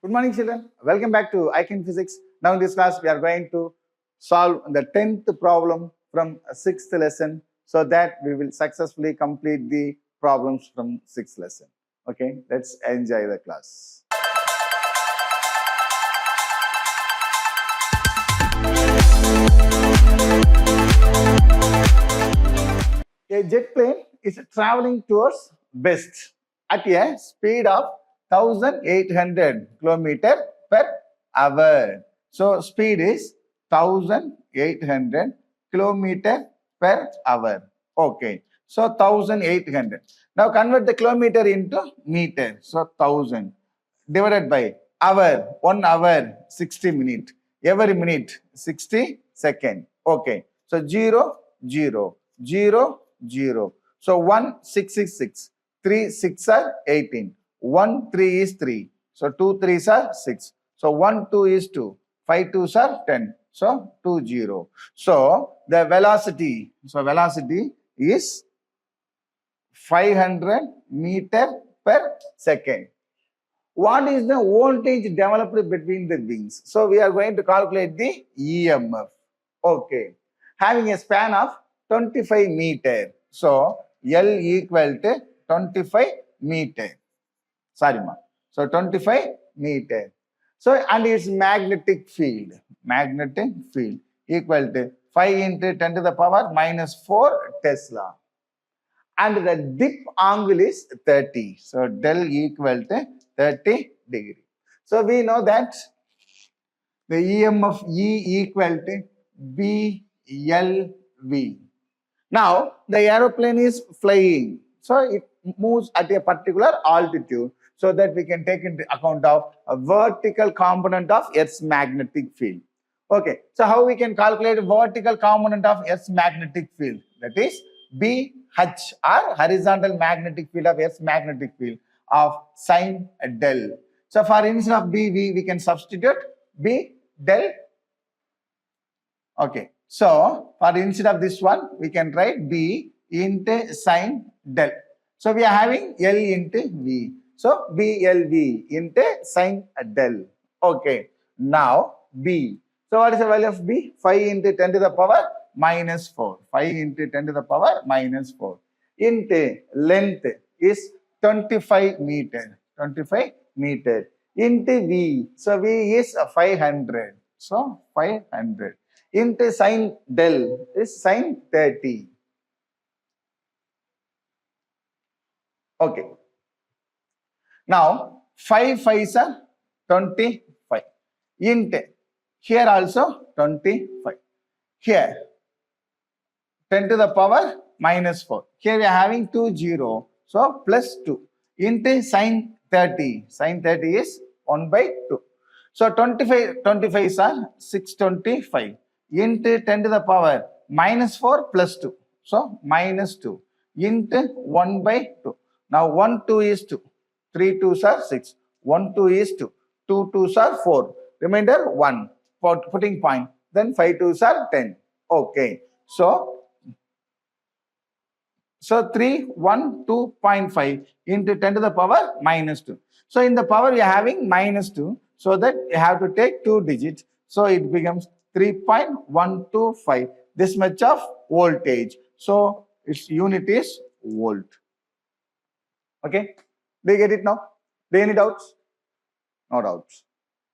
Good morning, children. Welcome back to ICAN Physics. Now in this class, we are going to solve the 10th problem from 6th lesson so that we will successfully complete the problems from 6th lesson. Okay, let's enjoy the class. A jet plane is traveling towards west at a speed of 1800 km per hour. So speed is 1800 km per hour. Okay. So 1800. Now convert the kilometer into meter. So 1000 divided by hour. 1 hour 60 minutes. Every minute 60 seconds. Okay. So 0, 0, 0, 0. So 1, 6 is 6. 3, 6 are 18. 1, 3 is 3. So 2, 3s are 6. So 1, 2 is 2. 5, 2s are 10. So 2, 0. So the velocity, is 500 meter per second. What is the voltage developed between the wings? So we are going to calculate the EMF. Okay. Having a span of 25 meter. So L equal to 25 meter. Sorry, ma. So 25 meter. So and its magnetic field equal to 5 into 10 to the power minus 4 Tesla. And the dip angle is 30. So del equal to 30 degree. So we know that the EMF E equal to BLV. Now the aeroplane is flying. So it moves at a particular altitude so that we can take into account of a vertical component of Earth's magnetic field. Okay, so how we can calculate vertical component of Earth's magnetic field? That is BH or horizontal magnetic field of Earth's magnetic field of sine del. So for instead of BV, we can substitute B del. Okay, so for instead of this one, we can write B into sine del. So we are having L into V. So BLV into sine del. Okay, now B. So what is the value of B? 5 into 10 to the power minus 4. 5 into 10 to the power minus 4. Into length is 25 meter. 25 meter. Into V. So V is 500. So 500. Into sine del is sine 30. Okay. Now 5 5s are 25. Into here also 25. Here 10 to the power minus 4. Here we are having 2 0. So plus 2. Into sine 30. Sine 30 is 1 by 2. So 25 25s are 625. Into 10 to the power minus 4 plus 2. So minus 2. Into 1 by 2. Now 1 2 is 2. 3 2s are 6. 1 2 is 2. 2 2s are 4. Remainder 1. For putting point. Then 5 2s are 10. Okay. So 3 1 2.5 into 10 to the power minus 2. So in the power we are having minus 2. So that you have to take 2 digits. So it becomes 3.125. This much of voltage. So its unit is volt. Okay. Do you get it now? Do you any doubts? No doubts.